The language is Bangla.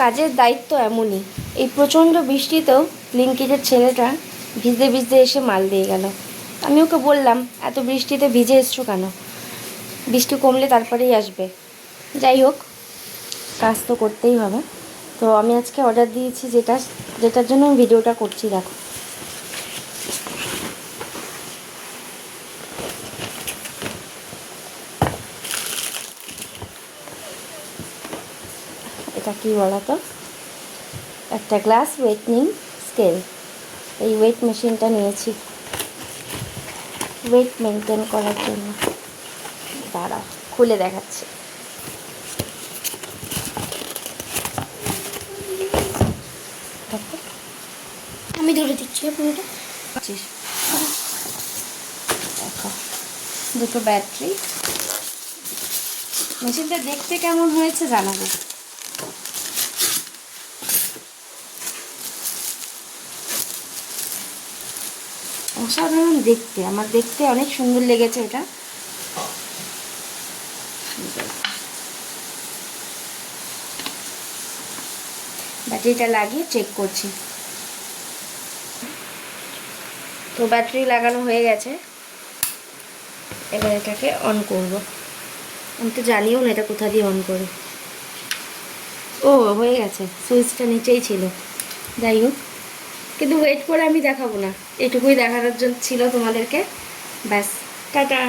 কাজের দায়িত্ব এমনই। এই প্রচণ্ড বৃষ্টিতেও ব্লিঙ্কিটের ছেলেটা ভিজতে ভিজতে এসে মাল দিয়ে গেল। আমি ওকে বললাম, এত বৃষ্টিতে ভিজে এসছো কেন? বৃষ্টি কমলে তারপরেই আসবে। যাই হোক, কাজ তো করতেই হবে। তো আমি আজকে অর্ডার দিয়েছি যেটার জন্য আমি ভিডিওটা করছি। দেখো, এটা কি বলো তো? একটা গ্লাস ওয়েটনিং স্কেল। এই ওয়েট মেশিনটা নিয়েছি ওয়েট মেনটেন করার জন্য। দাঁড়াও, খুলে দেখাচ্ছি। আমি ধরে দিচ্ছি পুরোটা। দেখো, দুটো ব্যাটারি। মেশিনটা দেখতে কেমন হয়েছে জানাবো। অসাধারণ দেখতে, আমার দেখতে অনেক সুন্দর লেগেছে এটা। ব্যাটারিটা লাগিয়ে চেক করছি। তো ব্যাটারি লাগানো হয়ে গেছে, এবার এটাকে অন করব। আমি তো জানিও না এটা কোথা দিয়ে অন করে। ও, হয়ে গেছে, সুইচটা নিচেই ছিল। যাই হোক, কিন্তু ওয়েট করে আমি দেখাবো না, এটুকুই দেখানোর জন্য ছিল তোমাদেরকে। ব্যাস, টাটা।